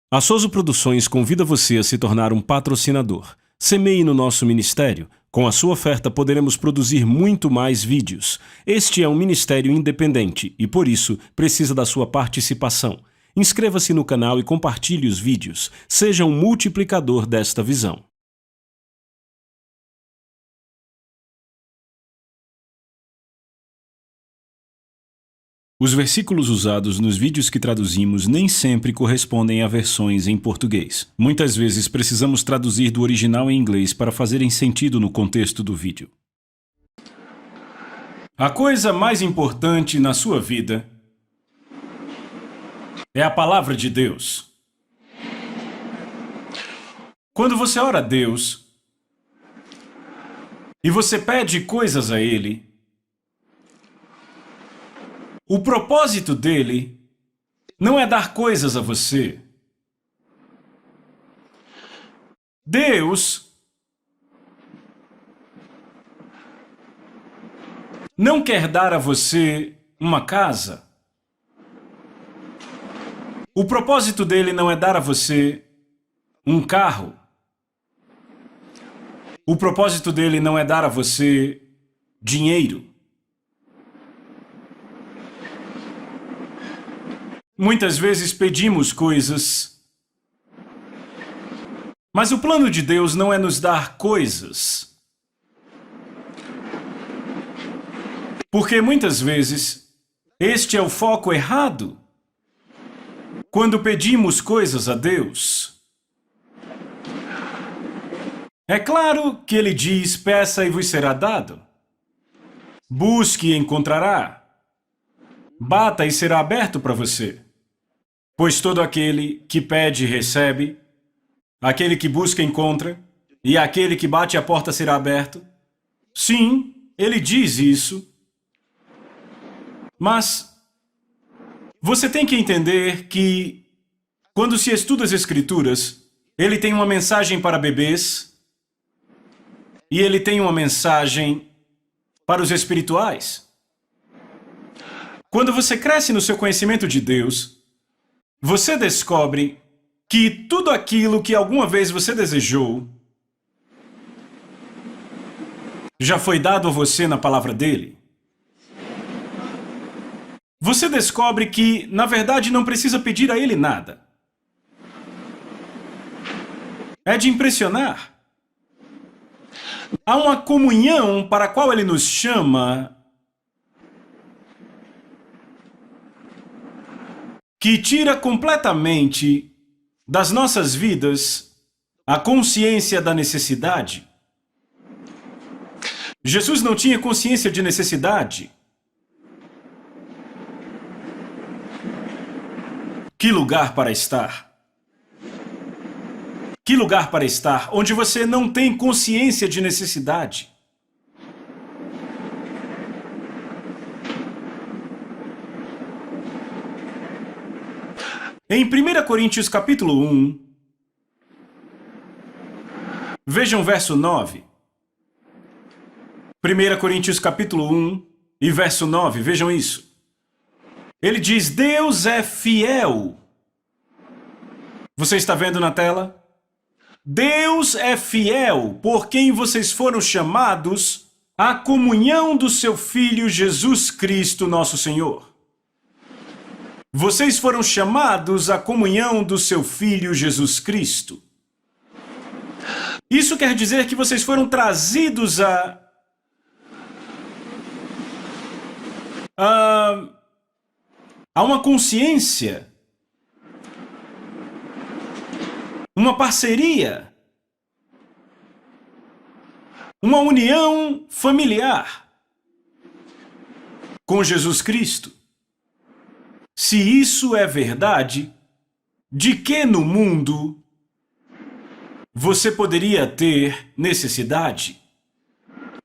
A Souza Produções convida você a se tornar um patrocinador. Semeie no nosso ministério. Com a sua oferta poderemos produzir muito mais vídeos. Este é um ministério independente e, por isso, precisa da sua participação. Inscreva-se no canal e compartilhe os vídeos. Seja um multiplicador desta visão. Os versículos usados nos vídeos que traduzimos nem sempre correspondem a versões em português. Muitas vezes precisamos traduzir do original em inglês para fazerem sentido no contexto do vídeo. A coisa mais importante na sua vida é a palavra de Deus. Quando você ora a Deus e você pede coisas a Ele, o propósito dele não é dar coisas a você. Deus não quer dar a você uma casa. O propósito dele não é dar a você um carro. O propósito dele não é dar a você dinheiro. Muitas vezes pedimos coisas, mas o plano de Deus não é nos dar coisas. Porque muitas vezes este é o foco errado. Quando pedimos coisas a Deus, é claro que Ele diz: peça e vos será dado. Busque e encontrará. Bata e será aberto para você. Pois todo aquele que pede, recebe, aquele que busca, encontra, e aquele que bate, a porta será aberta. Sim, ele diz isso. Mas você tem que entender que, quando se estuda as Escrituras, ele tem uma mensagem para bebês e ele tem uma mensagem para os espirituais. Quando você cresce no seu conhecimento de Deus, você descobre que tudo aquilo que alguma vez você desejou já foi dado a você na palavra dele. Você descobre que, na verdade, não precisa pedir a ele nada. É de impressionar. Há uma comunhão para a qual ele nos chama que tira completamente das nossas vidas a consciência da necessidade. Jesus não tinha consciência de necessidade. Que lugar para estar? Que lugar para estar onde você não tem consciência de necessidade? Em 1 Coríntios capítulo 1, vejam o verso 9. 1 Coríntios capítulo 1 e verso 9, vejam isso. Ele diz: Deus é fiel. Você está vendo na tela? Deus é fiel, por quem vocês foram chamados à comunhão do seu Filho Jesus Cristo, nosso Senhor. Vocês foram chamados à comunhão do seu Filho Jesus Cristo. Isso quer dizer que vocês foram trazidos a uma consciência, uma parceria, uma união familiar com Jesus Cristo. Se isso é verdade, de que no mundo você poderia ter necessidade?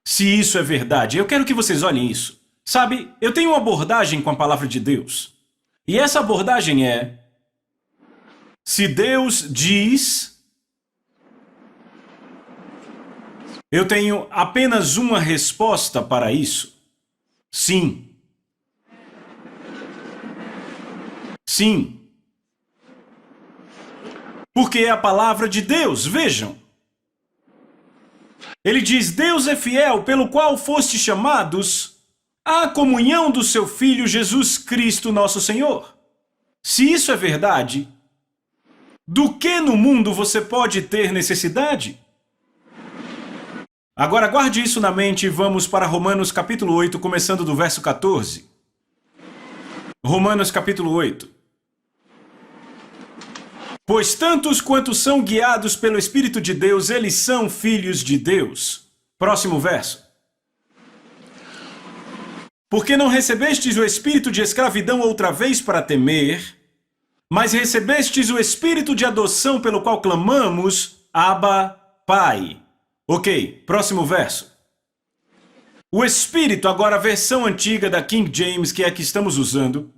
Se isso é verdade, eu quero que vocês olhem isso. Sabe, eu tenho uma abordagem com a palavra de Deus. E essa abordagem é: se Deus diz, eu tenho apenas uma resposta para isso. Sim. Sim. Porque é a palavra de Deus, vejam. Ele diz, Deus é fiel, pelo qual foste chamados à comunhão do seu Filho Jesus Cristo, nosso Senhor. Se isso é verdade, do que no mundo você pode ter necessidade? Agora guarde isso na mente e vamos para Romanos capítulo 8, começando do verso 14. Romanos capítulo 8. Pois tantos quantos são guiados pelo Espírito de Deus, eles são filhos de Deus. Próximo verso. Porque não recebestes o espírito de escravidão outra vez para temer, mas recebestes o espírito de adoção pelo qual clamamos, Abba, Pai. Ok, próximo verso. O espírito, agora a versão antiga da King James, que é a que estamos usando,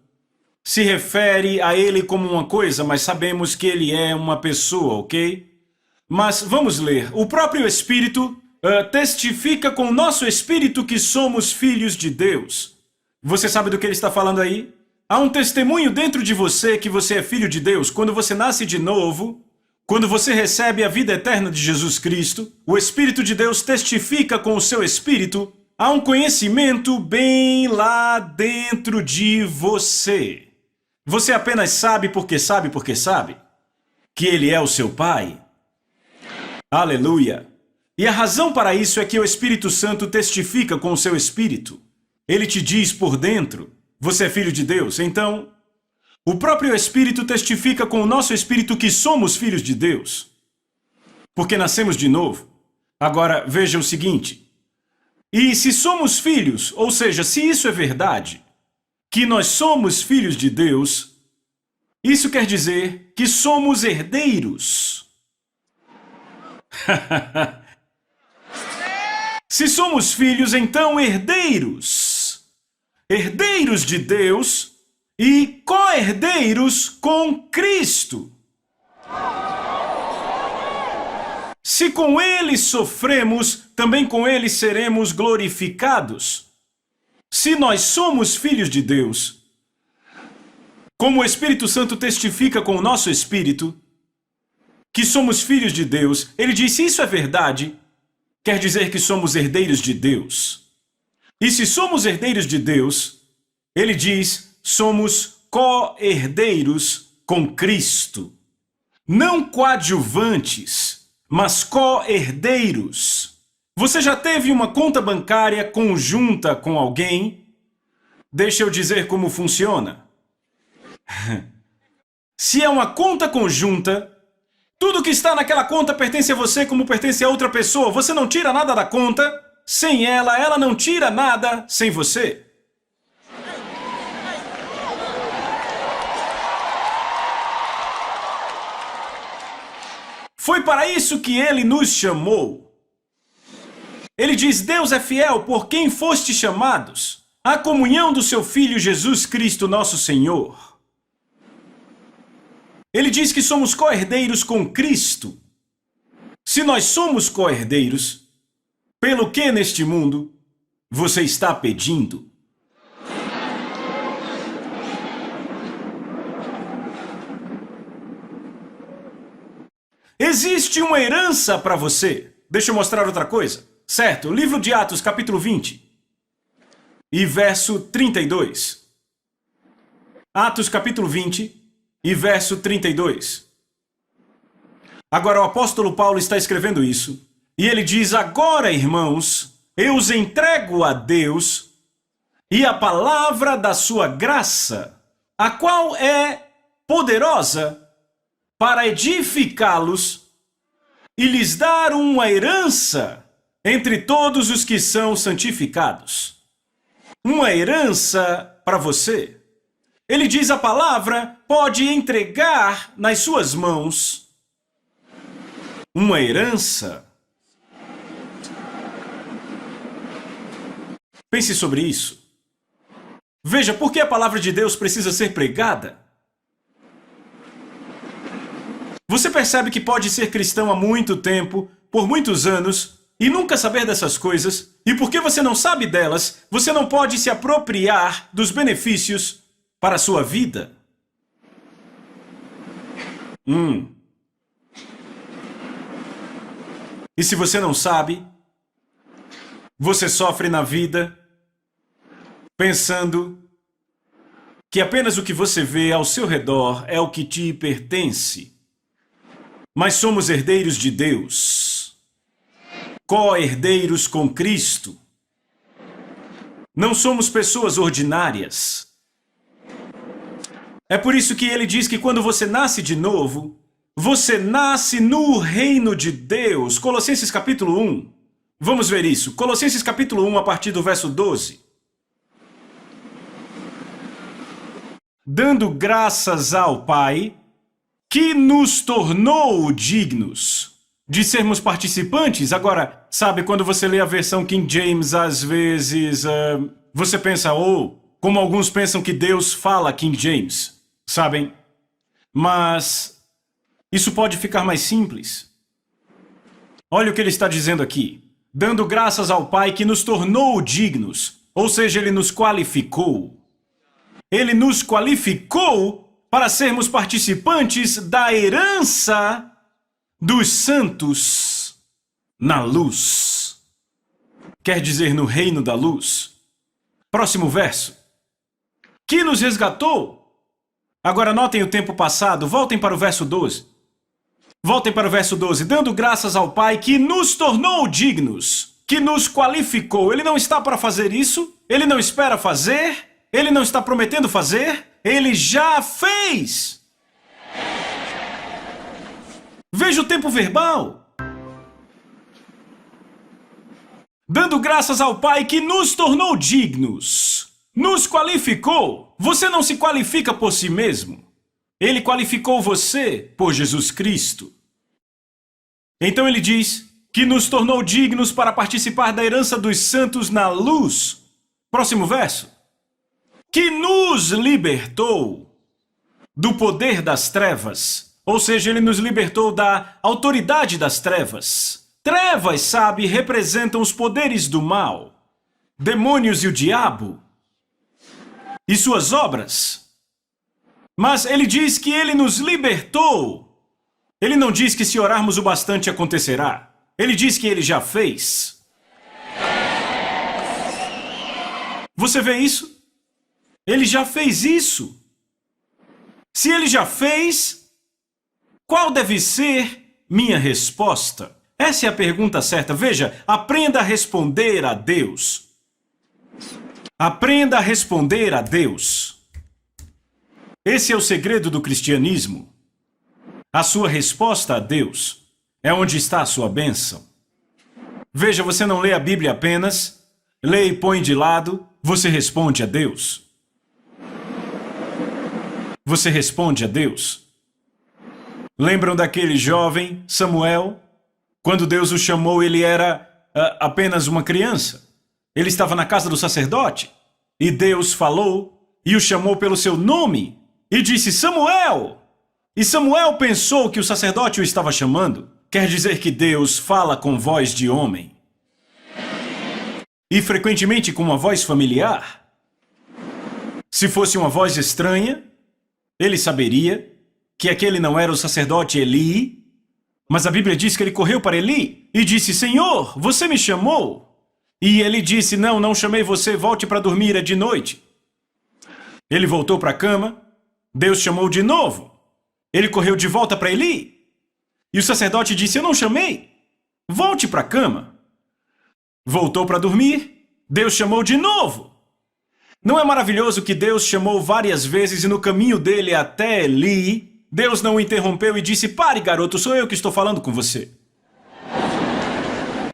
se refere a ele como uma coisa, mas sabemos que ele é uma pessoa, ok? Mas vamos ler. O próprio Espírito testifica com o nosso espírito que somos filhos de Deus. Você sabe do que ele está falando aí? Há um testemunho dentro de você que você é filho de Deus. Quando você nasce de novo, quando você recebe a vida eterna de Jesus Cristo, o Espírito de Deus testifica com o seu espírito. Há um conhecimento bem lá dentro de você. Você apenas sabe porque que Ele é o seu Pai. Aleluia! E a razão para isso é que o Espírito Santo testifica com o seu espírito. Ele te diz por dentro, você é filho de Deus. Então, o próprio Espírito testifica com o nosso espírito que somos filhos de Deus. Porque nascemos de novo. Agora, veja o seguinte. E se somos filhos, ou seja, se isso é verdade, que nós somos filhos de Deus, isso quer dizer que somos herdeiros. Se somos filhos, então herdeiros. Herdeiros de Deus e co-herdeiros com Cristo. Se com Ele sofremos, também com Ele seremos glorificados. Se nós somos filhos de Deus, como o Espírito Santo testifica com o nosso espírito, que somos filhos de Deus, ele diz, se isso é verdade, quer dizer que somos herdeiros de Deus. E se somos herdeiros de Deus, ele diz, somos co-herdeiros com Cristo. Não coadjuvantes, mas co-herdeiros. Você já teve uma conta bancária conjunta com alguém? Deixa eu dizer como funciona. Se é uma conta conjunta, tudo que está naquela conta pertence a você como pertence a outra pessoa. Você não tira nada da conta sem ela, ela não tira nada sem você. Foi para isso que ele nos chamou. Ele diz, Deus é fiel por quem foste chamados, à comunhão do seu Filho Jesus Cristo, nosso Senhor. Ele diz que somos co-herdeiros com Cristo. Se nós somos co-herdeiros, pelo que neste mundo você está pedindo? Existe uma herança para você. Deixa eu mostrar outra coisa. Certo, livro de Atos, capítulo 20 e verso 32. Atos, capítulo 20 e verso 32. Agora o apóstolo Paulo está escrevendo isso, e ele diz, agora, irmãos, eu os entrego a Deus e a palavra da sua graça, a qual é poderosa para edificá-los e lhes dar uma herança entre todos os que são santificados. Uma herança para você. Ele diz a palavra pode entregar nas suas mãos uma herança. Pense sobre isso. Veja, por que a palavra de Deus precisa ser pregada? Você percebe que pode ser cristão há muito tempo, por muitos anos, e nunca saber dessas coisas, e porque você não sabe delas, você não pode se apropriar dos benefícios para a sua vida. E se você não sabe, você sofre na vida pensando que apenas o que você vê ao seu redor é o que te pertence. Mas somos herdeiros de Deus, co-herdeiros com Cristo. Não somos pessoas ordinárias. É por isso que ele diz que quando você nasce de novo, você nasce no reino de Deus. Colossenses capítulo 1. Vamos ver isso. Colossenses capítulo 1, a partir do verso 12. Dando graças ao Pai, que nos tornou dignos de sermos participantes. Agora, sabe, quando você lê a versão King James, às vezes, você pensa, como alguns pensam que Deus fala King James, sabem? Mas isso pode ficar mais simples. Olha o que ele está dizendo aqui. Dando graças ao Pai que nos tornou dignos, ou seja, ele nos qualificou. Ele nos qualificou para sermos participantes da herança dos santos na luz. Quer dizer, no reino da luz. Próximo verso. Que nos resgatou. Agora notem o tempo passado, voltem para o verso 12. Voltem para o verso 12. Dando graças ao Pai que nos tornou dignos, que nos qualificou. Ele não está para fazer isso, ele não espera fazer, ele não está prometendo fazer, ele já fez. Veja o tempo verbal. Dando graças ao Pai que nos tornou dignos, nos qualificou. Você não se qualifica por si mesmo. Ele qualificou você por Jesus Cristo. Então ele diz que nos tornou dignos para participar da herança dos santos na luz. Próximo verso. Que nos libertou do poder das trevas. Ou seja, ele nos libertou da autoridade das trevas. Trevas, sabe, representam os poderes do mal, demônios e o diabo e suas obras. Mas ele diz que ele nos libertou. Ele não diz que se orarmos o bastante acontecerá. Ele diz que ele já fez. Você vê isso? Ele já fez isso. Se ele já fez, qual deve ser minha resposta? Essa é a pergunta certa. Veja, aprenda a responder a Deus. Aprenda a responder a Deus. Esse é o segredo do cristianismo. A sua resposta a Deus é onde está a sua bênção. Veja, você não lê a Bíblia apenas, lê e põe de lado, você responde a Deus. Você responde a Deus. Lembram daquele jovem, Samuel? Quando Deus o chamou, ele era apenas uma criança. Ele estava na casa do sacerdote. E Deus falou e o chamou pelo seu nome e disse, Samuel! E Samuel pensou que o sacerdote o estava chamando. Quer dizer que Deus fala com voz de homem. E frequentemente com uma voz familiar. Se fosse uma voz estranha, ele saberia que aquele não era o sacerdote Eli, mas a Bíblia diz que ele correu para Eli e disse, Senhor, você me chamou? E ele disse, não chamei você, volte para dormir, é de noite. Ele voltou para a cama, Deus chamou de novo. Ele correu de volta para Eli. E o sacerdote disse, eu não chamei, volte para a cama. Voltou para dormir, Deus chamou de novo. Não é maravilhoso que Deus chamou várias vezes e no caminho dele até Eli, Deus não o interrompeu e disse, pare garoto, sou eu que estou falando com você.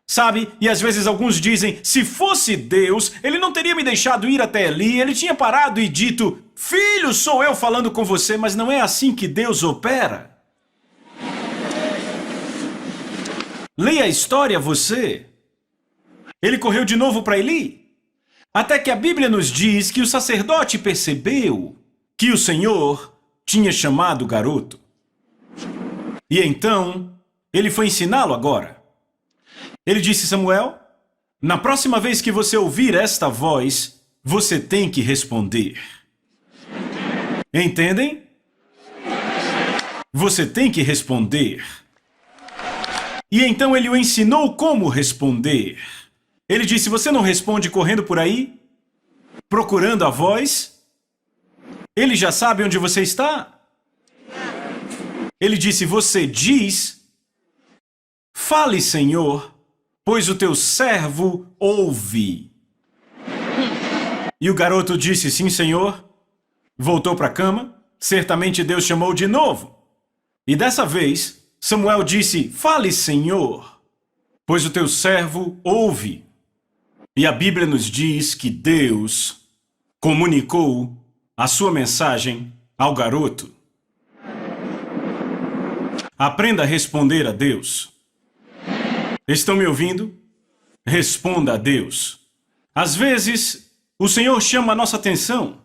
Sabe, e às vezes alguns dizem, se fosse Deus, ele não teria me deixado ir até Eli, ele tinha parado e dito, filho, sou eu falando com você, mas não é assim que Deus opera. Leia a história você. Ele correu de novo para Eli. Até que a Bíblia nos diz que o sacerdote percebeu que o Senhor tinha chamado o garoto. E então, ele foi ensiná-lo agora. Ele disse, Samuel, na próxima vez que você ouvir esta voz, você tem que responder. Entendem? Você tem que responder. E então ele o ensinou como responder. Ele disse: você não responde correndo por aí, procurando a voz? Ele já sabe onde você está? Ele disse: você diz: fale, Senhor, pois o teu servo ouve. E o garoto disse: sim, Senhor. Voltou para a cama. Certamente Deus chamou de novo. E dessa vez, Samuel disse: fale, Senhor, pois o teu servo ouve. E a Bíblia nos diz que Deus comunicou a sua mensagem ao garoto. Aprenda a responder a Deus. Estão me ouvindo? Responda a Deus. Às vezes, o Senhor chama a nossa atenção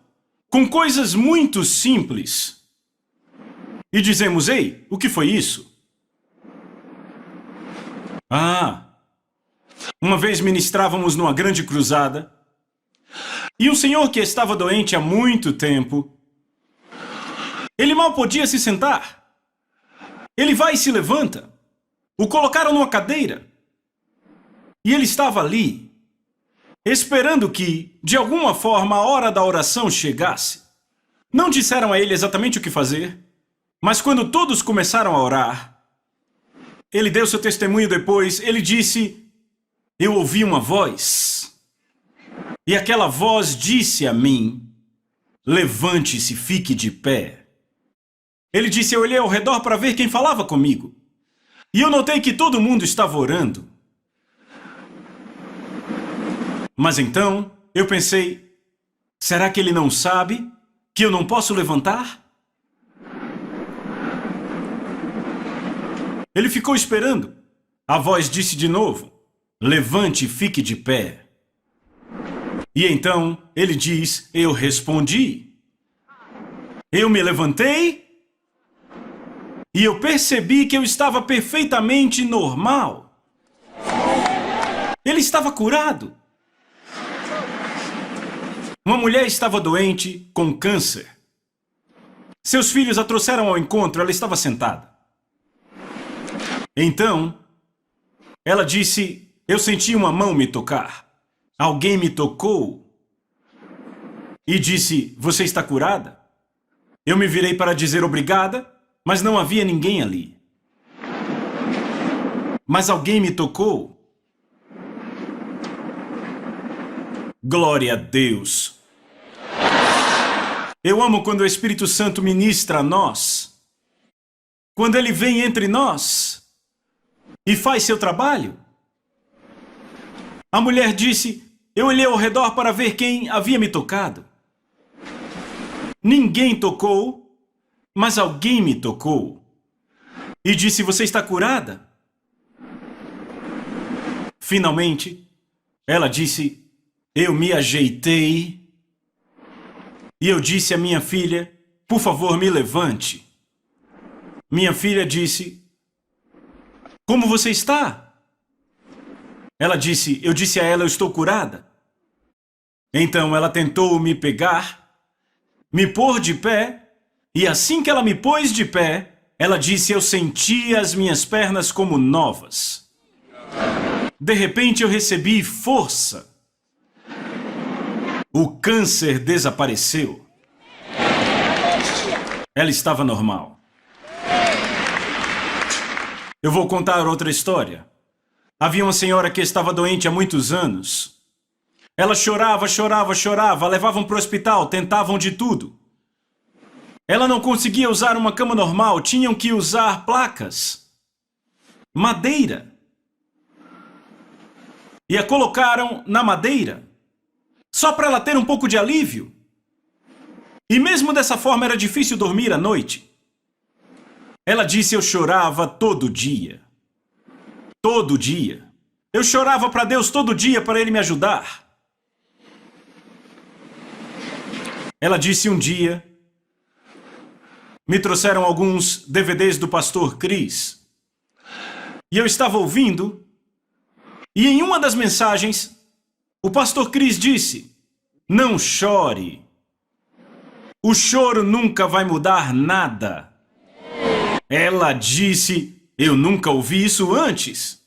com coisas muito simples. E dizemos: ei, o que foi isso? Uma vez ministrávamos numa grande cruzada, e um senhor que estava doente há muito tempo, ele mal podia se sentar. Ele vai e se levanta. O colocaram numa cadeira. E ele estava ali, esperando que, de alguma forma, a hora da oração chegasse. Não disseram a ele exatamente o que fazer, mas quando todos começaram a orar, ele deu seu testemunho depois. Ele disse: eu ouvi uma voz, e aquela voz disse a mim: levante-se, fique de pé. Ele disse: eu olhei ao redor para ver quem falava comigo, e eu notei que todo mundo estava orando. Mas então eu pensei: será que ele não sabe que eu não posso levantar? Ele ficou esperando. A voz disse de novo: levante e fique de pé. E então ele diz: eu respondi. Eu me levantei e eu percebi que eu estava perfeitamente normal. Ele estava curado. Uma mulher estava doente com câncer. Seus filhos a trouxeram ao encontro. Ela estava sentada. Então, ela disse: eu senti uma mão me tocar. Alguém me tocou. E disse: você está curada? Eu me virei para dizer obrigada, mas não havia ninguém ali. Mas alguém me tocou. Glória a Deus. Eu amo quando o Espírito Santo ministra a nós. Quando ele vem entre nós e faz seu trabalho. A mulher disse: eu olhei ao redor para ver quem havia me tocado. Ninguém tocou, mas alguém me tocou. E disse: você está curada? Finalmente, ela disse: eu me ajeitei. E eu disse à minha filha: por favor, me levante. Minha filha disse: como você está? Ela disse: eu disse a ela: eu estou curada. Então ela tentou me pegar, me pôr de pé, e assim que ela me pôs de pé, ela disse: eu sentia as minhas pernas como novas. De repente eu recebi força. O câncer desapareceu. Ela estava normal. Eu vou contar outra história. Havia uma senhora que estava doente há muitos anos. Ela chorava, chorava, chorava, levavam para o hospital, tentavam de tudo. Ela não conseguia usar uma cama normal, tinham que usar placas. Madeira. E a colocaram na madeira, só para ela ter um pouco de alívio. E mesmo dessa forma era difícil dormir à noite. Ela disse: eu chorava todo dia. Todo dia. Eu chorava para Deus todo dia para Ele me ajudar. Ela disse: um dia, me trouxeram alguns DVDs do pastor Chris. E eu estava ouvindo, e em uma das mensagens, o pastor Chris disse: não chore. O choro nunca vai mudar nada. Ela disse: Eu nunca ouvi isso antes.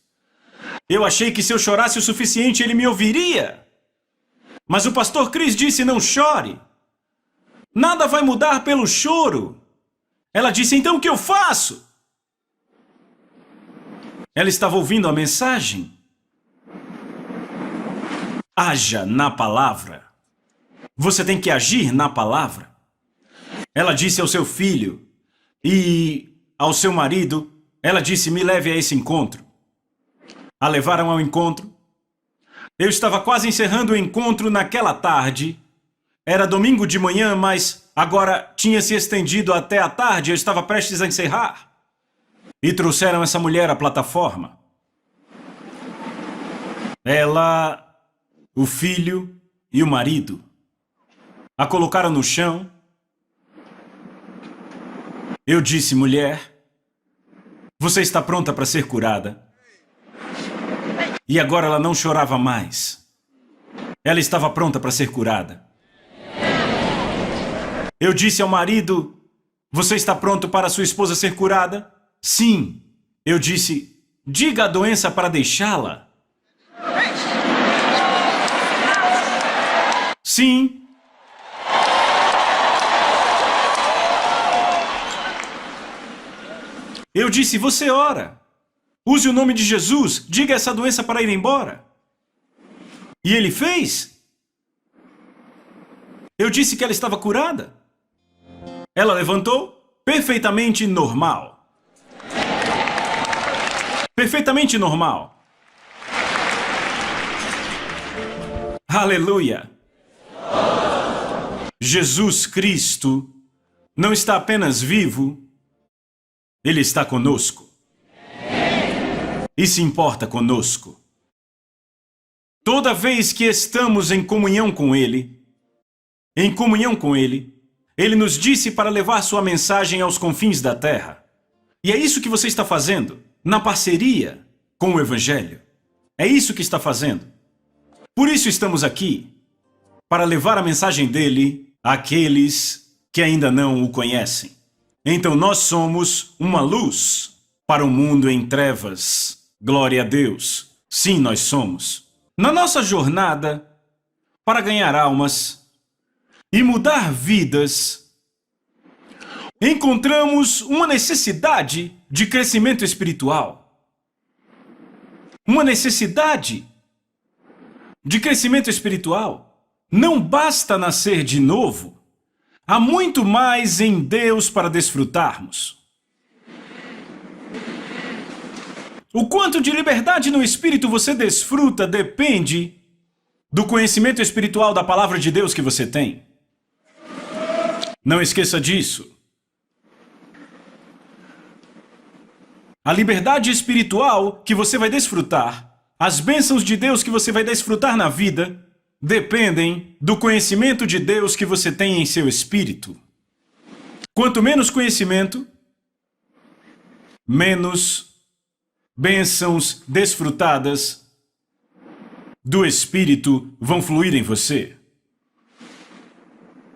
Eu achei que se eu chorasse o suficiente, ele me ouviria. Mas o pastor Chris disse, não chore. Nada vai mudar pelo choro. Ela disse, então o que eu faço? Ela estava ouvindo a mensagem. Haja na palavra. Você tem que agir na palavra. Ela disse ao seu filho e ao seu marido, ela disse, me leve a esse encontro. A levaram ao encontro. Eu estava quase encerrando o encontro naquela tarde. Era domingo de manhã, mas agora tinha se estendido até a tarde. Eu estava prestes a encerrar. E trouxeram essa mulher à plataforma. Ela, o filho e o marido. A colocaram no chão. Eu disse, mulher, você está pronta para ser curada. E agora ela não chorava mais. Ela estava pronta para ser curada. Eu disse ao marido, você está pronto para sua esposa ser curada? Sim. Eu disse, diga a doença para deixá-la. Sim. Eu disse, você ora. Use o nome de Jesus, diga essa doença para ir embora. E ele fez. Eu disse que ela estava curada. Ela levantou, perfeitamente normal. Perfeitamente normal. Aleluia. Jesus Cristo não está apenas vivo, Ele está conosco. E se importa conosco. Toda vez que estamos em comunhão com Ele, Ele nos disse para levar sua mensagem aos confins da terra. E é isso que você está fazendo, na parceria com o Evangelho. É isso que está fazendo. Por isso estamos aqui, para levar a mensagem dele àqueles que ainda não o conhecem. Então nós somos uma luz para o mundo em trevas. Glória a Deus. Sim, nós somos. Na nossa jornada para ganhar almas e mudar vidas, encontramos uma necessidade de crescimento espiritual. Uma necessidade de crescimento espiritual. Não basta nascer de novo. Há muito mais em Deus para desfrutarmos. O quanto de liberdade no Espírito você desfruta depende do conhecimento espiritual da palavra de Deus que você tem. Não esqueça disso. A liberdade espiritual que você vai desfrutar, as bênçãos de Deus que você vai desfrutar na vida, dependem do conhecimento de Deus que você tem em seu espírito. Quanto menos conhecimento, menos bênçãos desfrutadas do Espírito vão fluir em você.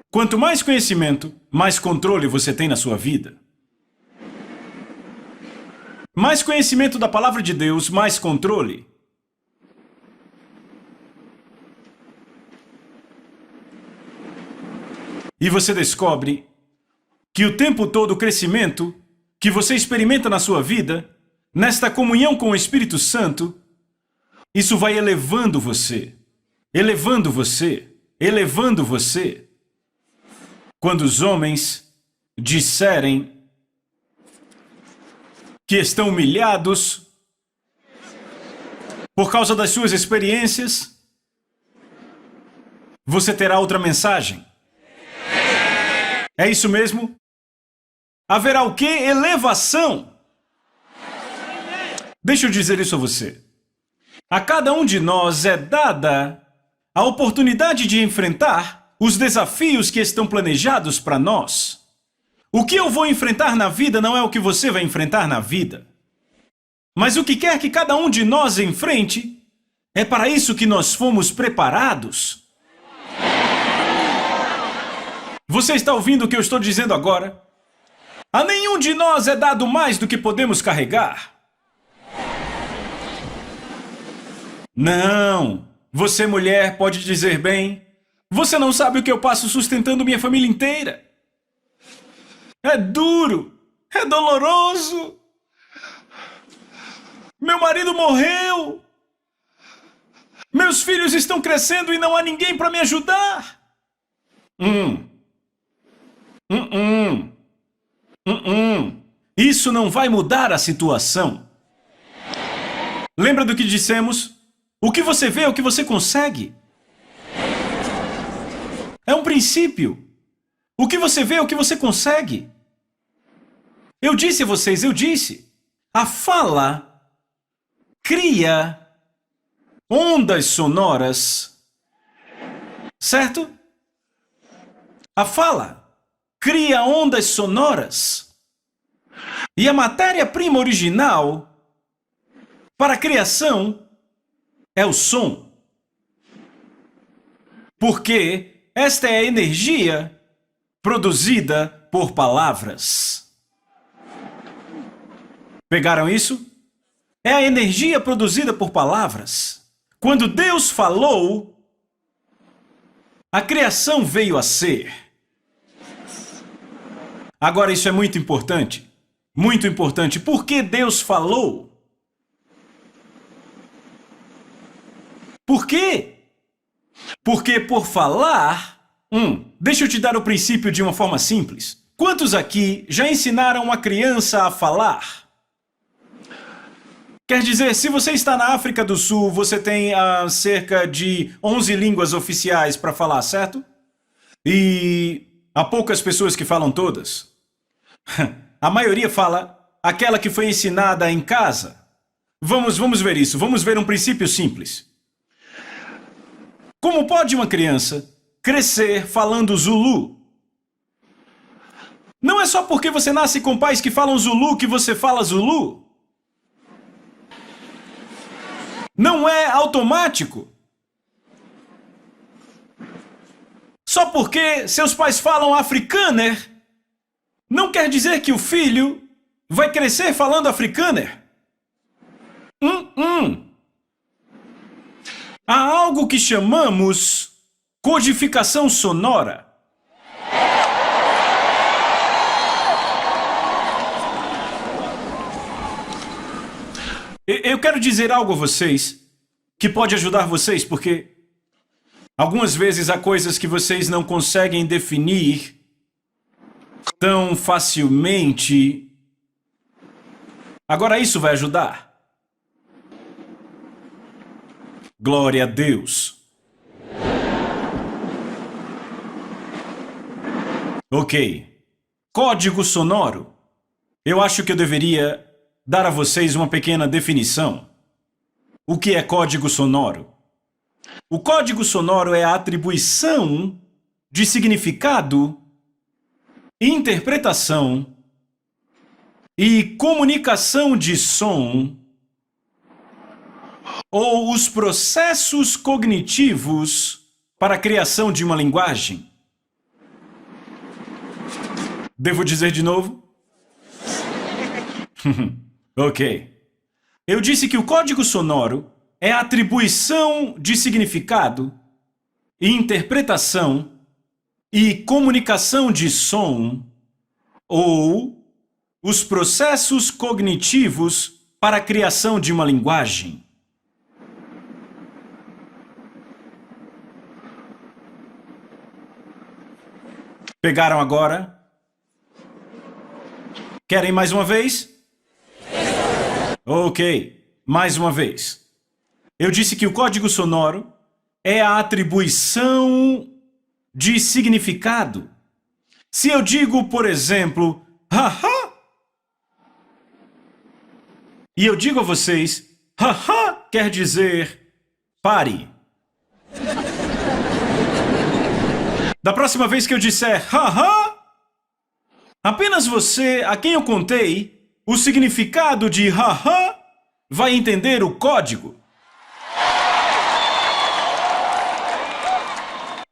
Quanto mais conhecimento, mais controle você tem na sua vida. Mais conhecimento da palavra de Deus, mais controle. E você descobre que o tempo todo o crescimento que você experimenta na sua vida, nesta comunhão com o Espírito Santo, isso vai elevando você, elevando você, elevando você. Quando os homens disserem que estão humilhados por causa das suas experiências, você terá outra mensagem. É isso mesmo? Haverá o quê? Elevação. Deixa eu dizer isso a você. A cada um de nós é dada a oportunidade de enfrentar os desafios que estão planejados para nós. O que eu vou enfrentar na vida não é o que você vai enfrentar na vida. Mas o que quer que cada um de nós enfrente, é para isso que nós fomos preparados. Você está ouvindo o que eu estou dizendo agora? A nenhum de nós é dado mais do que podemos carregar. Não. Você, mulher, pode dizer bem: você não sabe o que eu passo sustentando minha família inteira. É duro. É doloroso. Meu marido morreu. Meus filhos estão crescendo e não há ninguém para me ajudar. Isso não vai mudar a situação. Lembra do que dissemos? O que você vê é o que você consegue. É um princípio. O que você vê é o que você consegue. Eu disse a vocês, a fala cria ondas sonoras, certo? A fala cria ondas sonoras. E a matéria-prima original para a criação é o som. Porque esta é a energia produzida por palavras. Pegaram isso? É a energia produzida por palavras. Quando Deus falou, a criação veio a ser. Agora, isso é muito importante. Muito importante. Por que Deus falou? Por quê? Porque por falar... deixa eu te dar o princípio de uma forma simples. Quantos aqui já ensinaram uma criança a falar? Quer dizer, se você está na África do Sul, você tem cerca de 11 línguas oficiais para falar, certo? E há poucas pessoas que falam todas. A maioria fala aquela que foi ensinada em casa. Vamos ver isso. Vamos ver um princípio simples. Como pode uma criança crescer falando Zulu? Não é só porque você nasce com pais que falam Zulu que você fala Zulu. Não é automático. Só porque seus pais falam afrikaner, não quer dizer que o filho vai crescer falando afrikaner. Há algo que chamamos codificação sonora. Eu quero dizer algo a vocês que pode ajudar vocês, porque algumas vezes há coisas que vocês não conseguem definir tão facilmente. Agora isso vai ajudar. Glória a Deus. Ok. Código sonoro. Eu acho que eu deveria dar a vocês uma pequena definição. O que é código sonoro? O código sonoro é a atribuição de significado, interpretação e comunicação de som ou os processos cognitivos para a criação de uma linguagem. Devo dizer de novo? Ok. Eu disse que o código sonoro é a atribuição de significado, interpretação e comunicação de som ou os processos cognitivos para a criação de uma linguagem. Pegaram agora? Querem mais uma vez? Ok, mais uma vez. Eu disse que o código sonoro é a atribuição de significado. Se eu digo, por exemplo, haha, e eu digo a vocês, haha quer dizer pare. Da próxima vez que eu disser haha, apenas você, a quem eu contei o significado de haha, vai entender o código.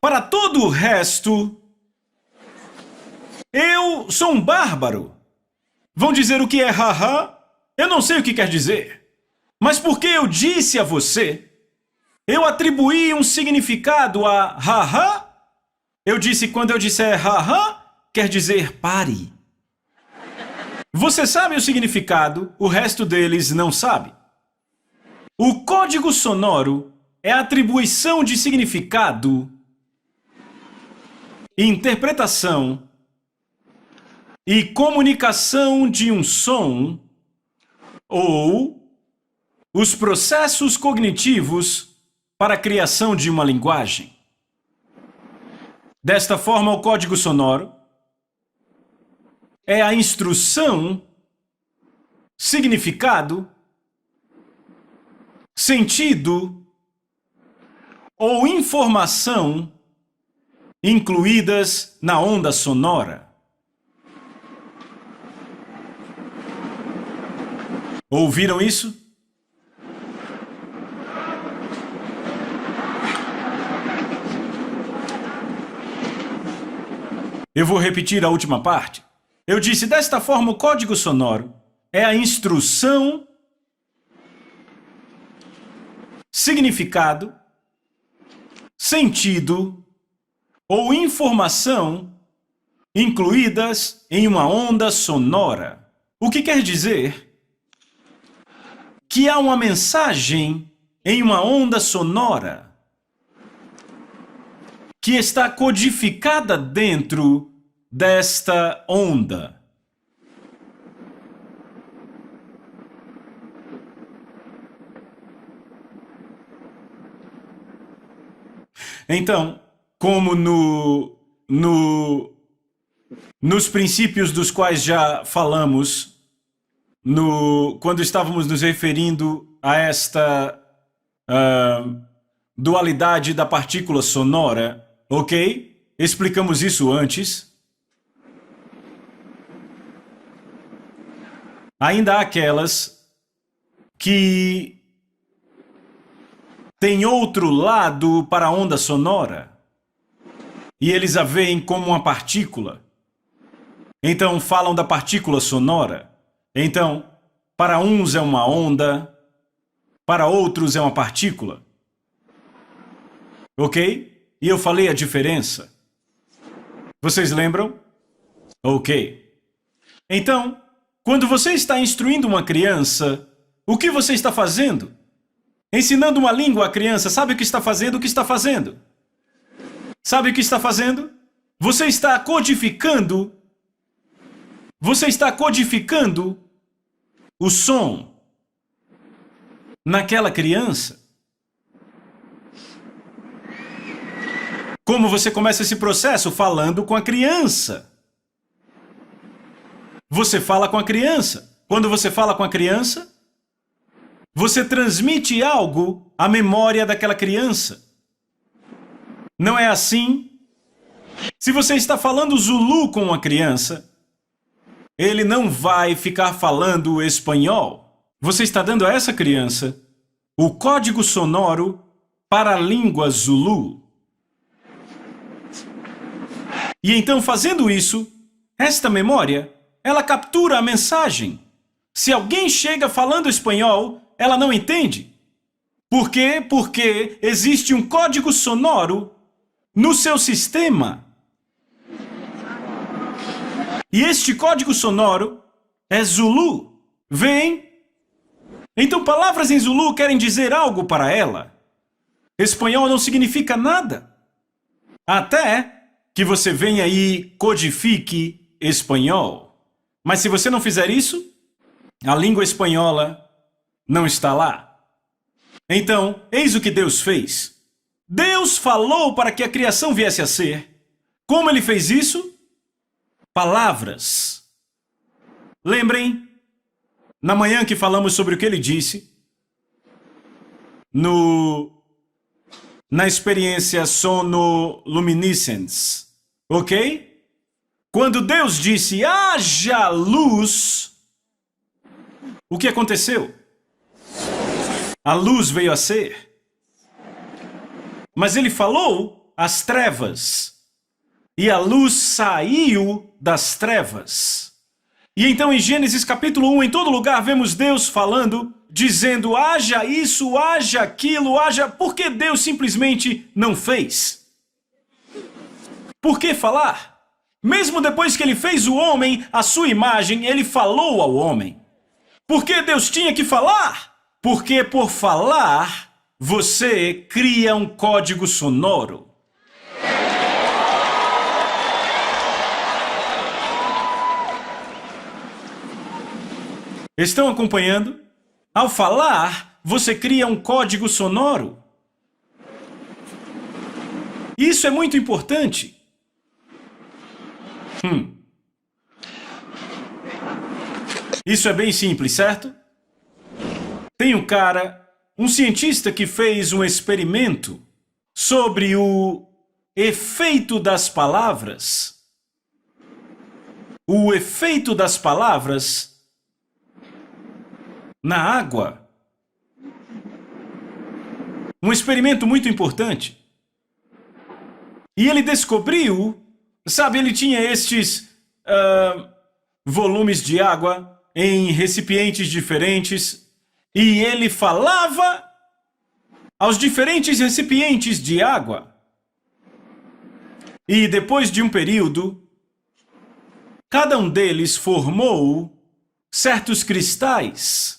Para todo o resto, eu sou um bárbaro. Vão dizer o que é haha? Eu não sei o que quer dizer. Mas porque eu disse a você, eu atribuí um significado a haha? Eu disse quando eu disser haha, quer dizer pare. Você sabe o significado, o resto deles não sabe. O código sonoro é a atribuição de significado, interpretação e comunicação de um som ou os processos cognitivos para a criação de uma linguagem. Desta forma, o código sonoro é a instrução, significado, sentido ou informação incluídas na onda sonora. Ouviram isso? Eu vou repetir a última parte. Eu disse, desta forma, o código sonoro é a instrução, significado, sentido ou informação incluídas em uma onda sonora. O que quer dizer que há uma mensagem em uma onda sonora que está codificada dentro desta onda. Então, como nos princípios dos quais já falamos, quando estávamos nos referindo a esta dualidade da partícula sonora, ok? Explicamos isso antes. Ainda há aquelas que têm outro lado para a onda sonora e eles a veem como uma partícula. Então falam da partícula sonora. Então, para uns é uma onda, para outros é uma partícula. Ok? E eu falei a diferença. Vocês lembram? Ok. Então, quando você está instruindo uma criança, o que você está fazendo? Ensinando uma língua à criança, sabe o que está fazendo? O que está fazendo? Sabe o que está fazendo? Você está codificando o som naquela criança. Como você começa esse processo? Falando com a criança. Você fala com a criança. Quando você fala com a criança, você transmite algo à memória daquela criança. Não é assim? Se você está falando Zulu com uma criança, ele não vai ficar falando espanhol. Você está dando a essa criança o código sonoro para a língua Zulu. E então, fazendo isso, esta memória, ela captura a mensagem. Se alguém chega falando espanhol, ela não entende. Por quê? Porque existe um código sonoro no seu sistema. E este código sonoro é Zulu. Vem? Então palavras em Zulu querem dizer algo para ela. Espanhol não significa nada. Até que você venha e codifique espanhol. Mas se você não fizer isso, a língua espanhola não está lá. Então, eis o que Deus fez. Deus falou para que a criação viesse a ser. Como ele fez isso? Palavras. Lembrem, na manhã que falamos sobre o que ele disse, na experiência sonoluminescence, ok? Quando Deus disse, haja luz, o que aconteceu? A luz veio a ser. Mas ele falou as trevas. E a luz saiu das trevas. E então em Gênesis capítulo 1, em todo lugar vemos Deus falando, dizendo, haja isso, haja aquilo, haja... Por que Deus simplesmente não fez? Por que falar? Mesmo depois que ele fez o homem, à sua imagem, ele falou ao homem. Por que Deus tinha que falar? Porque por falar, você cria um código sonoro. Estão acompanhando? Ao falar, você cria um código sonoro. Isso é muito importante. Isso é bem simples, certo? Tem um cara, um cientista que fez um experimento sobre o efeito das palavras. O efeito das palavras na água. Um experimento muito importante. E ele descobriu, sabe, ele tinha estes volumes de água em recipientes diferentes e ele falava aos diferentes recipientes de água. E depois de um período, cada um deles formou certos cristais.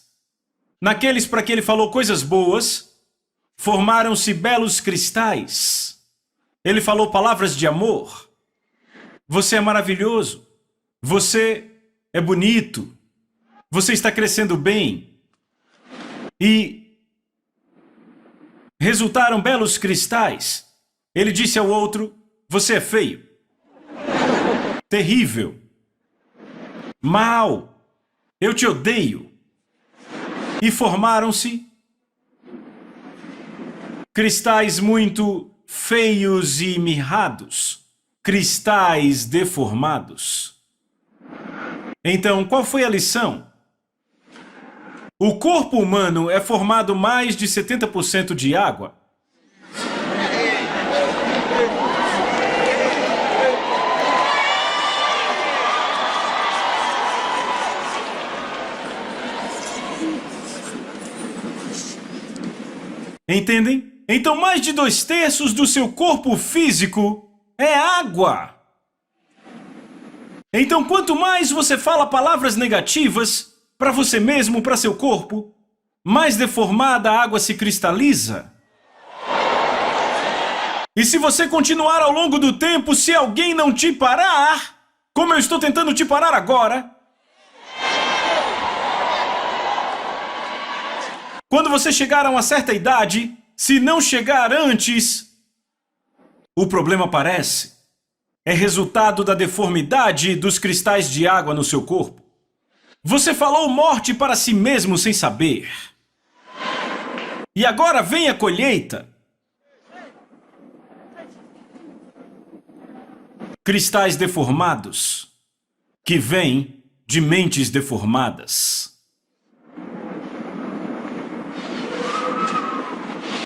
Naqueles para que ele falou coisas boas, formaram-se belos cristais. Ele falou palavras de amor. Você é maravilhoso. Você é bonito. Você está crescendo bem. E resultaram belos cristais. Ele disse ao outro, você é feio. Terrível. Mal. Eu te odeio. E formaram-se cristais muito feios e mirrados, cristais deformados. Então, qual foi a lição? O corpo humano é formado mais de 70% de água. Entendem? Então mais de 2/3 do seu corpo físico é água. Então quanto mais você fala palavras negativas para você mesmo, para seu corpo, mais deformada a água se cristaliza. E se você continuar ao longo do tempo, se alguém não te parar, como eu estou tentando te parar agora, quando você chegar a uma certa idade, se não chegar antes, o problema aparece. É resultado da deformidade dos cristais de água no seu corpo. Você falou morte para si mesmo sem saber. E agora vem a colheita. Cristais deformados, que vêm de mentes deformadas.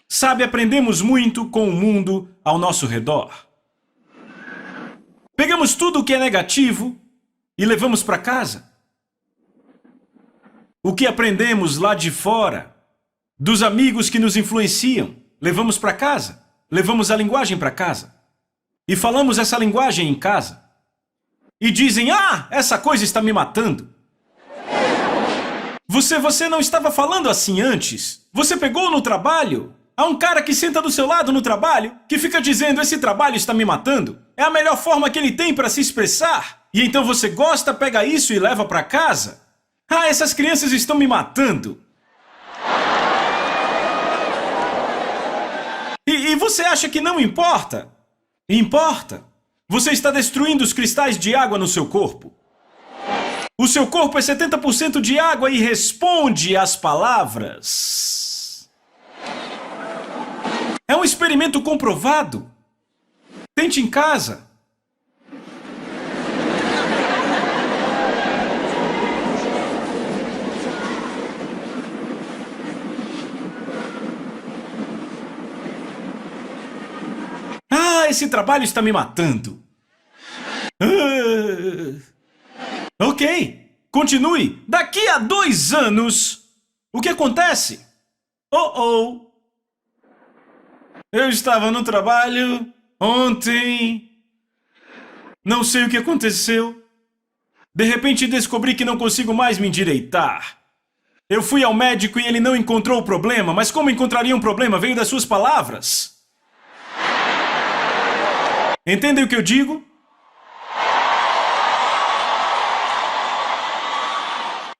Sabe, aprendemos muito com o mundo ao nosso redor. Pegamos tudo o que é negativo e levamos para casa. O que aprendemos lá de fora, dos amigos que nos influenciam, levamos para casa. Levamos a linguagem para casa. E falamos essa linguagem em casa. E dizem, essa coisa está me matando. Você não estava falando assim antes. Você pegou no trabalho. Há um cara que senta do seu lado no trabalho, que fica dizendo, esse trabalho está me matando. É a melhor forma que ele tem para se expressar. E então você gosta, pega isso e leva para casa. Essas crianças estão me matando. E você acha que não importa? Importa. Você está destruindo os cristais de água no seu corpo. O seu corpo é 70% de água e responde às palavras. É um experimento comprovado. Tente em casa. Esse trabalho está me matando. Ok. Continue. Daqui a 2 anos, o que acontece? Eu estava no trabalho ontem. Não sei o que aconteceu. De repente descobri que não consigo mais me endireitar. Eu fui ao médico e ele não encontrou o problema, mas como encontraria um problema? Veio das suas palavras. Entendem o que eu digo?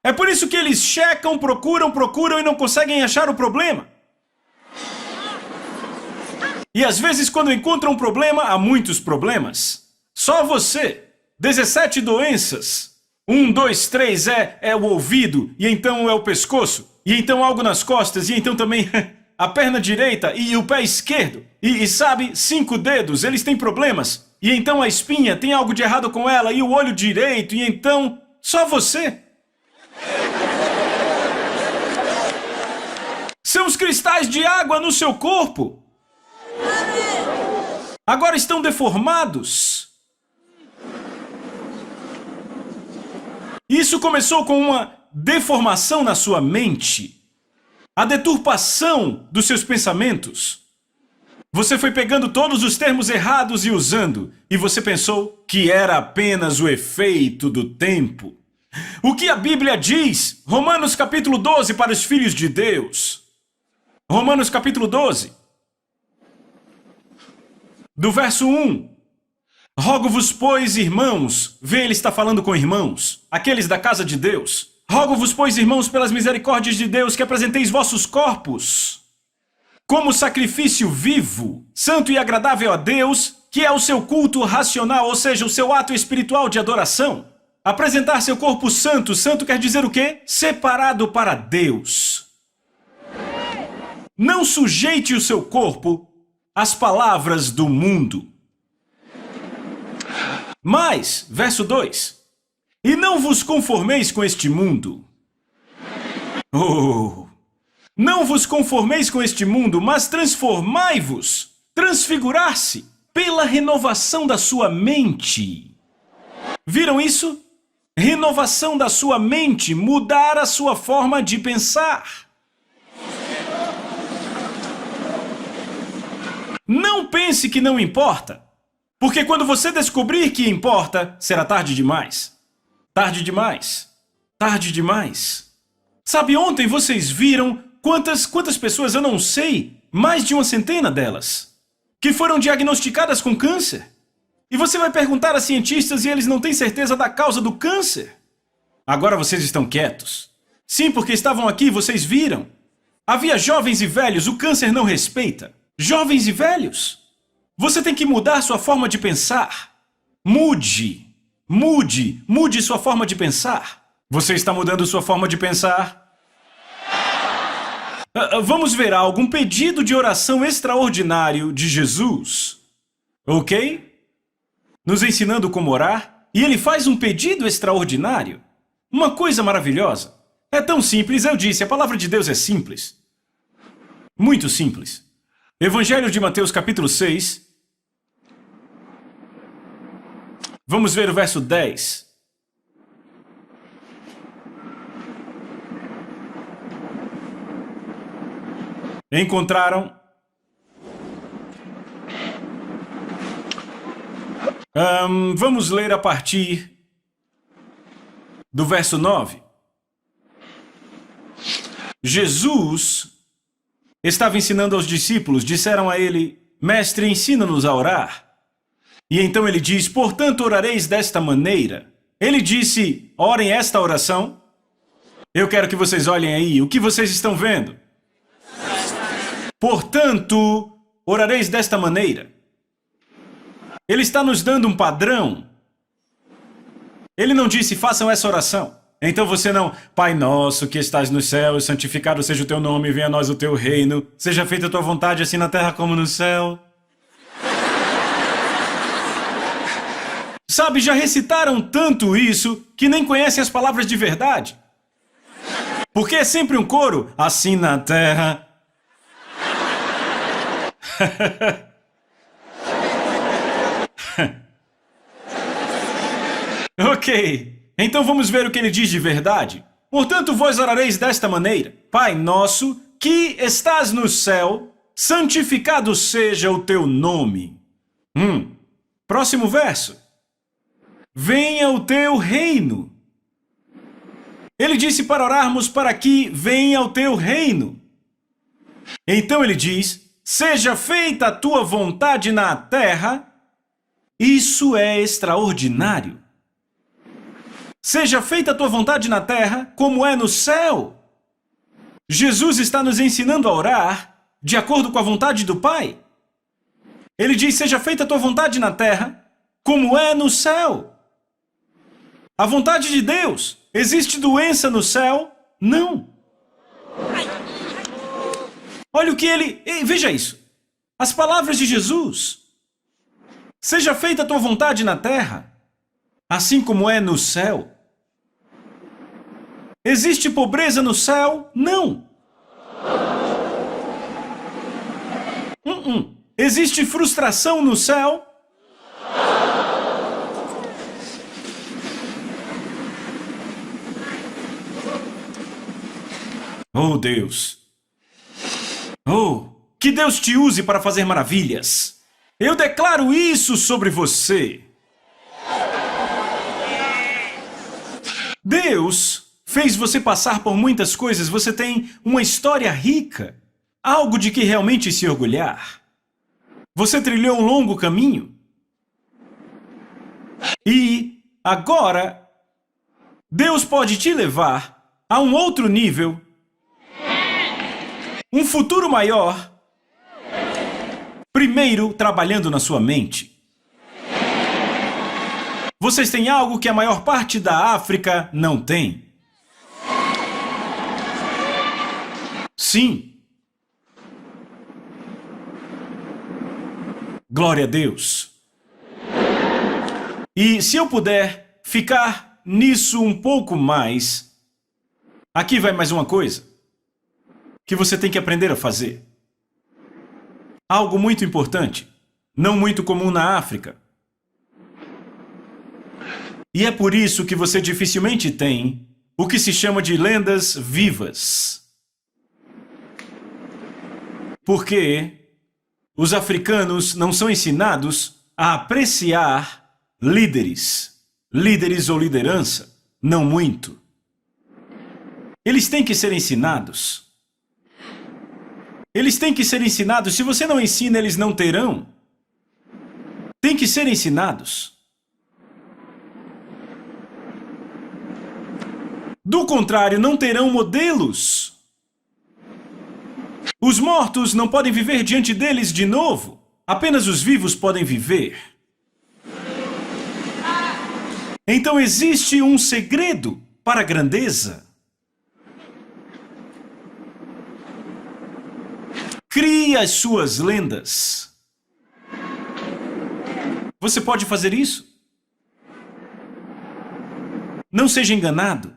É por isso que eles checam, procuram e não conseguem achar o problema. E às vezes quando encontram um problema, há muitos problemas. Só você. 17 doenças. 1, 2, 3 é o ouvido, e então é o pescoço, e então algo nas costas, e então também a perna direita e o pé esquerdo. E sabe, 5 dedos, eles têm problemas. E então a espinha tem algo de errado com ela, e o olho direito, e então só você. São os cristais de água no seu corpo. Agora estão deformados. Isso começou com uma deformação na sua mente. A deturpação dos seus pensamentos. Você foi pegando todos os termos errados e usando. E você pensou que era apenas o efeito do tempo. O que a Bíblia diz? Romanos capítulo 12 para os filhos de Deus. Romanos capítulo 12. Do verso 1. Rogo-vos, pois, irmãos, vê, ele está falando com irmãos, aqueles da casa de Deus. Rogo-vos, pois, irmãos, pelas misericórdias de Deus, que apresenteis vossos corpos como sacrifício vivo, santo e agradável a Deus, que é o seu culto racional, ou seja, o seu ato espiritual de adoração. Apresentar seu corpo santo, santo quer dizer o quê? Separado para Deus. Não sujeite o seu corpo às palavras do mundo. Mas, verso 2, e não vos conformeis com este mundo. Não vos conformeis com este mundo, mas transformai-vos, transfigurar-se, pela renovação da sua mente. Viram isso? Renovação da sua mente, mudar a sua forma de pensar. Não pense que não importa. Porque quando você descobrir que importa, será tarde demais. Tarde demais. Tarde demais. Sabe, ontem vocês viram quantas pessoas, eu não sei, mais de 100 delas, que foram diagnosticadas com câncer. E você vai perguntar a cientistas e eles não têm certeza da causa do câncer. Agora vocês estão quietos. Sim, porque estavam aqui, vocês viram. Havia jovens e velhos, o câncer não respeita. Jovens e velhos. Você tem que mudar sua forma de pensar. Mude sua forma de pensar. Você está mudando sua forma de pensar? Vamos ver algo, um pedido de oração extraordinário de Jesus. Ok? Nos ensinando como orar. E ele faz um pedido extraordinário. Uma coisa maravilhosa. É tão simples, eu disse, a palavra de Deus é simples. Muito simples. Evangelho de Mateus capítulo 6. Vamos ver o verso 10. Encontraram? Vamos ler a partir do verso 9. Jesus estava ensinando aos discípulos, disseram a ele, Mestre, ensina-nos a orar. E então ele diz, portanto orareis desta maneira. Ele disse, orem esta oração. Eu quero que vocês olhem aí, o que vocês estão vendo? Portanto, orareis desta maneira. Ele está nos dando um padrão. Ele não disse, façam essa oração. Então você não, Pai nosso que estás nos céus, santificado seja o teu nome, venha a nós o teu reino, seja feita a tua vontade assim na terra como no céu. Sabe, já recitaram tanto isso que nem conhecem as palavras de verdade. Porque é sempre um coro, assim na terra. Ok. Então vamos ver o que ele diz de verdade. Portanto, vós orareis desta maneira: Pai nosso, que estás no céu, santificado seja o teu nome. Próximo verso. Venha o teu reino. Ele disse para orarmos para que venha o teu reino. Então ele diz: seja feita a tua vontade na terra. Isso é extraordinário. Seja feita a tua vontade na terra, como é no céu. Jesus está nos ensinando a orar de acordo com a vontade do Pai. Ele diz: seja feita a tua vontade na terra, como é no céu. A vontade de Deus. Existe doença no céu? Não. Olha o que ele... Veja isso. As palavras de Jesus. Seja feita a tua vontade na terra, assim como é no céu. Existe pobreza no céu? Não. Existe frustração no céu? Oh, Deus. Oh, que Deus te use para fazer maravilhas. Eu declaro isso sobre você. Deus fez você passar por muitas coisas. Você tem uma história rica. Algo de que realmente se orgulhar. Você trilhou um longo caminho. E agora, Deus pode te levar a um outro nível. Um futuro maior. Primeiro, trabalhando na sua mente. Vocês têm algo que a maior parte da África não tem. Sim. Glória a Deus. E se eu puder ficar nisso um pouco mais, aqui vai mais uma coisa que você tem que aprender a fazer. Algo muito importante, não muito comum na África. E é por isso que você dificilmente tem o que se chama de lendas vivas. Porque os africanos não são ensinados a apreciar líderes. Líderes ou liderança, não muito. Eles têm que ser ensinados. Eles têm que ser ensinados. Se você não ensina, eles não terão. Tem que ser ensinados. Do contrário, não terão modelos. Os mortos não podem viver diante deles de novo. Apenas os vivos podem viver. Então existe um segredo para a grandeza. Crie as suas lendas. Você pode fazer isso? Não seja enganado.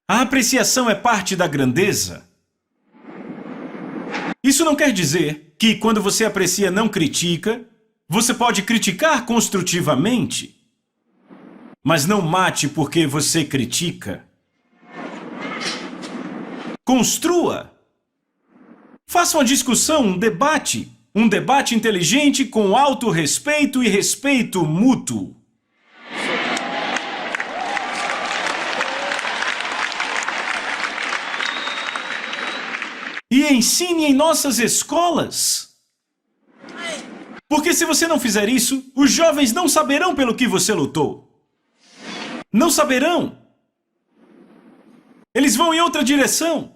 A apreciação é parte da grandeza. Isso não quer dizer que quando você aprecia não critica, você pode criticar construtivamente. Mas não mate porque você critica. Construa. Faça uma discussão, um debate inteligente com autorrespeito e respeito mútuo. E ensine em nossas escolas. Porque se você não fizer isso, os jovens não saberão pelo que você lutou. Não saberão. Eles vão em outra direção.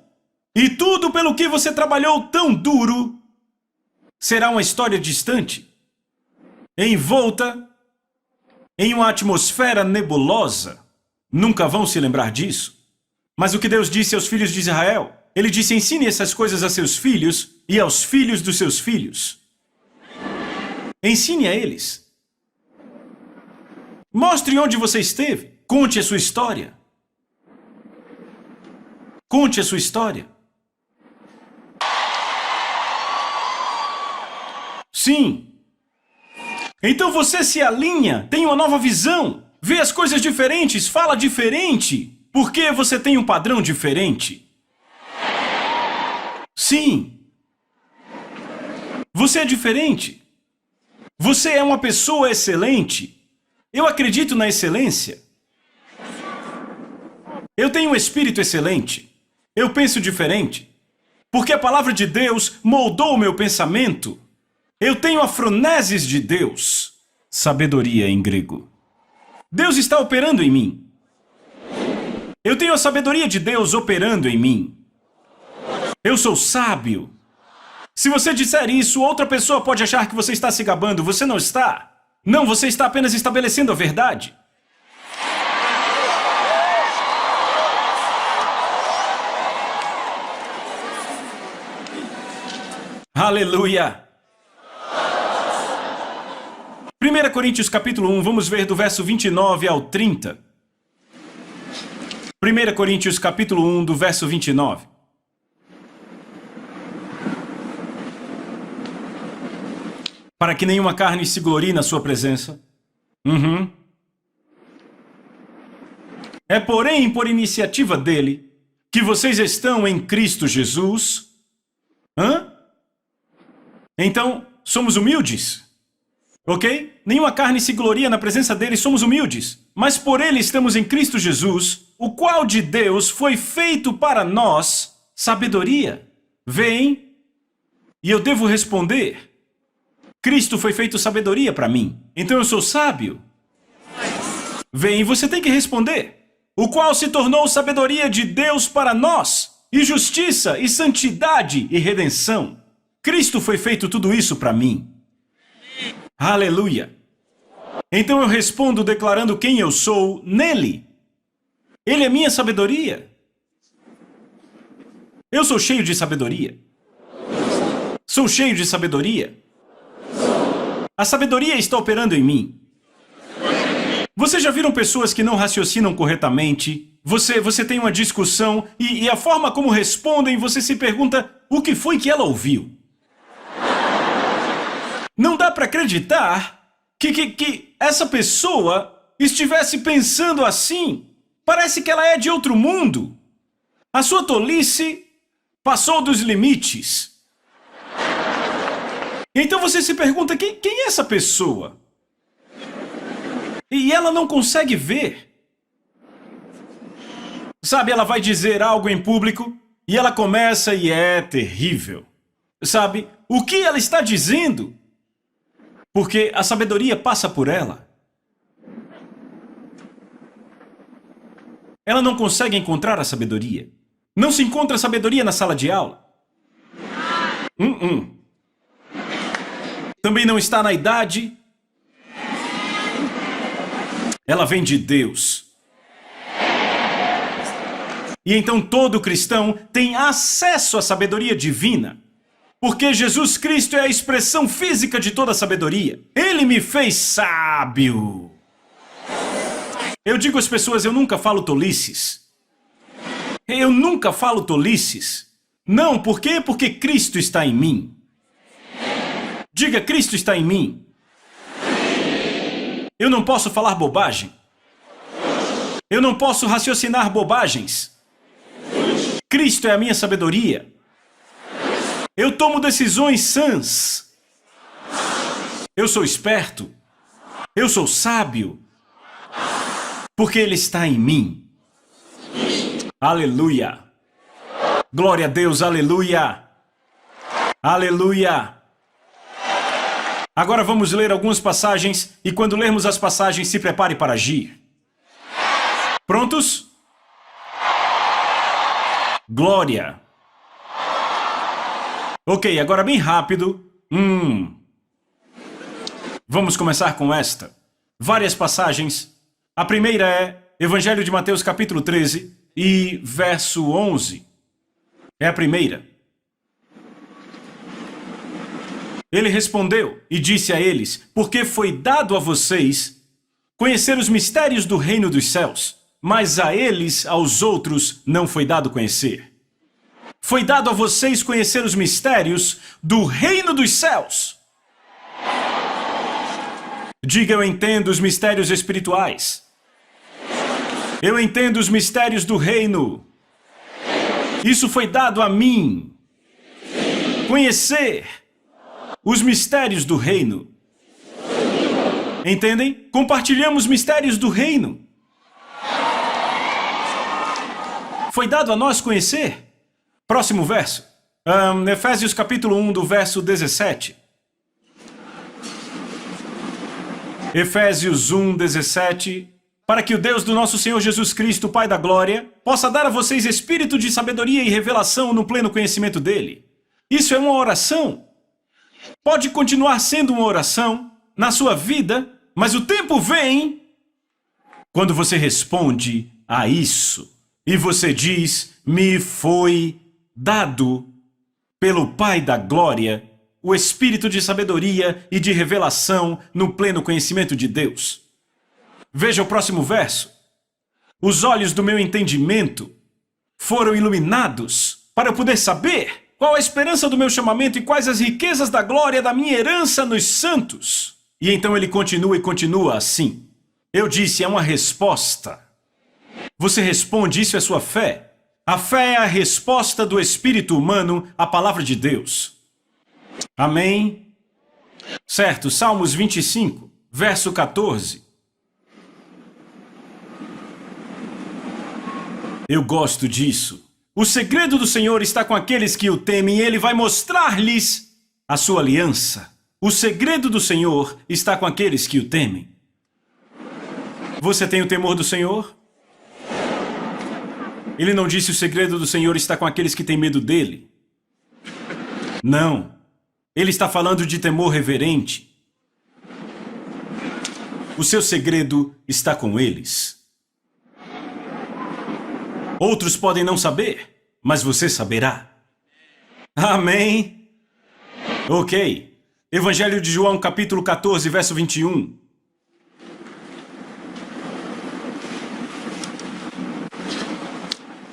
E tudo pelo que você trabalhou tão duro será uma história distante, envolta em uma atmosfera nebulosa. Nunca vão se lembrar disso. Mas o que Deus disse aos filhos de Israel? Ele disse: ensine essas coisas a seus filhos e aos filhos dos seus filhos. Ensine a eles. Mostre onde você esteve. Conte a sua história. Conte a sua história. Sim. Então você se alinha, tem uma nova visão. vê as coisas diferentes, fala diferente, porque você tem um padrão diferente. Sim. Você é diferente. Você é uma pessoa excelente. Eu acredito na excelência. Eu tenho um espírito excelente. Eu penso diferente. Porque a palavra de Deus moldou o meu pensamento. Eu tenho a froneses de Deus. Sabedoria em grego. Deus está operando em mim. Eu tenho a sabedoria de Deus operando em mim. Eu sou sábio. Se você disser isso, outra pessoa pode achar que você está se gabando. Você não está. Não, você está apenas estabelecendo a verdade. Aleluia! 1 Coríntios capítulo 1, vamos ver do verso 29 ao 30. 1 Coríntios capítulo 1, do verso 29. Para que nenhuma carne se glorie na sua presença. É porém por iniciativa dele que vocês estão em Cristo Jesus. Então, somos humildes. Ok? Nenhuma carne se gloria na presença dele, somos humildes. Mas por ele estamos em Cristo Jesus, o qual de Deus foi feito para nós sabedoria. Vem, e eu devo responder. Cristo foi feito sabedoria para mim. Então eu sou sábio. Vem, você tem que responder. O qual se tornou sabedoria de Deus para nós, e justiça, e santidade, e redenção. Cristo foi feito tudo isso para mim. Aleluia. Então eu respondo declarando quem eu sou nele. Ele é minha sabedoria. Eu sou cheio de sabedoria. Sou cheio de sabedoria. A sabedoria está operando em mim. Vocês já viram pessoas que não raciocinam corretamente? Você tem uma discussão e a forma como respondem, você se pergunta o que foi que ela ouviu. Não dá para acreditar que essa pessoa estivesse pensando assim. Parece que ela é de outro mundo. A sua tolice passou dos limites. Então você se pergunta, quem é essa pessoa? E ela não consegue ver. Sabe, ela vai dizer algo em público e ela começa e é terrível. Sabe, o que ela está dizendo? Porque a sabedoria passa por ela. Ela não consegue encontrar a sabedoria. Não se encontra a sabedoria na sala de aula. Também não está na idade. Ela vem de Deus. E então todo cristão tem acesso à sabedoria divina. Porque Jesus Cristo é a expressão física de toda a sabedoria. Ele me fez sábio. Eu digo às pessoas, eu nunca falo tolices. Eu nunca falo tolices. Não, por quê? Porque Cristo está em mim. Diga, Cristo está em mim. Eu não posso falar bobagem. Eu não posso raciocinar bobagens. Cristo é a minha sabedoria. Eu tomo decisões sãs. Eu sou esperto. Eu sou sábio. Porque Ele está em mim. Aleluia. Glória a Deus, aleluia. Aleluia. Agora vamos ler algumas passagens e quando lermos as passagens, se prepare para agir. Prontos? Glória. Ok, agora bem rápido. Vamos começar com esta. Várias passagens. A primeira é Evangelho de Mateus capítulo 13 e verso 11. É a primeira. Ele respondeu e disse a eles, porque foi dado a vocês conhecer os mistérios do reino dos céus, mas a eles, aos outros, não foi dado conhecer. Foi dado a vocês conhecer os mistérios do reino dos céus. Diga, eu entendo os mistérios espirituais. Eu entendo os mistérios do reino. Isso foi dado a mim. Conhecer os mistérios do reino. Entendem? Compartilhamos mistérios do reino. Foi dado a nós conhecer. Próximo verso. Efésios capítulo 1, do verso 17. Efésios 1, 17. Para que o Deus do nosso Senhor Jesus Cristo, Pai da Glória, possa dar a vocês espírito de sabedoria e revelação no pleno conhecimento dele. Isso é uma oração. Pode continuar sendo uma oração na sua vida, mas o tempo vem quando você responde a isso. E você diz, me foi dado pelo Pai da Glória o espírito de sabedoria e de revelação no pleno conhecimento de Deus. Veja o próximo verso. Os olhos do meu entendimento foram iluminados para eu poder saber qual a esperança do meu chamamento e quais as riquezas da glória da minha herança nos santos. E então ele continua e continua assim. Eu disse, é uma resposta. Você responde, isso é sua fé. A fé é a resposta do espírito humano à palavra de Deus. Amém? Certo, Salmos 25, verso 14. Eu gosto disso. O segredo do Senhor está com aqueles que o temem e Ele vai mostrar-lhes a sua aliança. O segredo do Senhor está com aqueles que o temem. Você tem o temor do Senhor? Ele não disse o segredo do Senhor está com aqueles que têm medo dele. Não. Ele está falando de temor reverente. O seu segredo está com eles. Outros podem não saber, mas você saberá. Amém? Ok. Evangelho de João, capítulo 14, verso 21.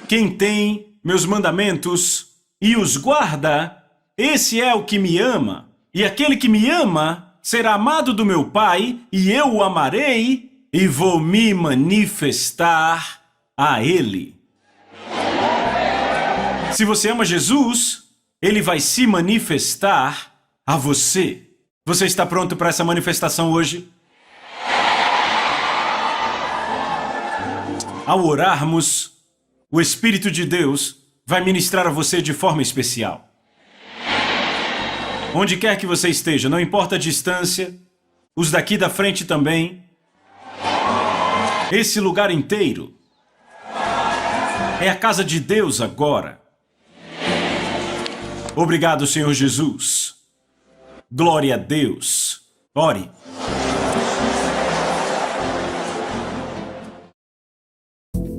Quem tem meus mandamentos e os guarda, esse é o que me ama. E aquele que me ama será amado do meu Pai, e eu o amarei e vou me manifestar a ele. Se você ama Jesus, ele vai se manifestar a você. Você está pronto para essa manifestação hoje? Ao orarmos, o Espírito de Deus vai ministrar a você de forma especial. Onde quer que você esteja, não importa a distância, os daqui da frente também. Esse lugar inteiro é a casa de Deus agora. Obrigado, Senhor Jesus. Glória a Deus. Ore.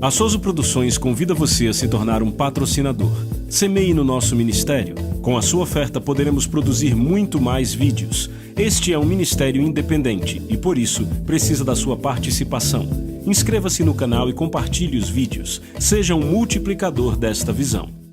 A Soso Produções convida você a se tornar um patrocinador. Semeie no nosso ministério. Com a sua oferta poderemos produzir muito mais vídeos. Este é um ministério independente e, por isso, precisa da sua participação. Inscreva-se no canal e compartilhe os vídeos. Seja um multiplicador desta visão.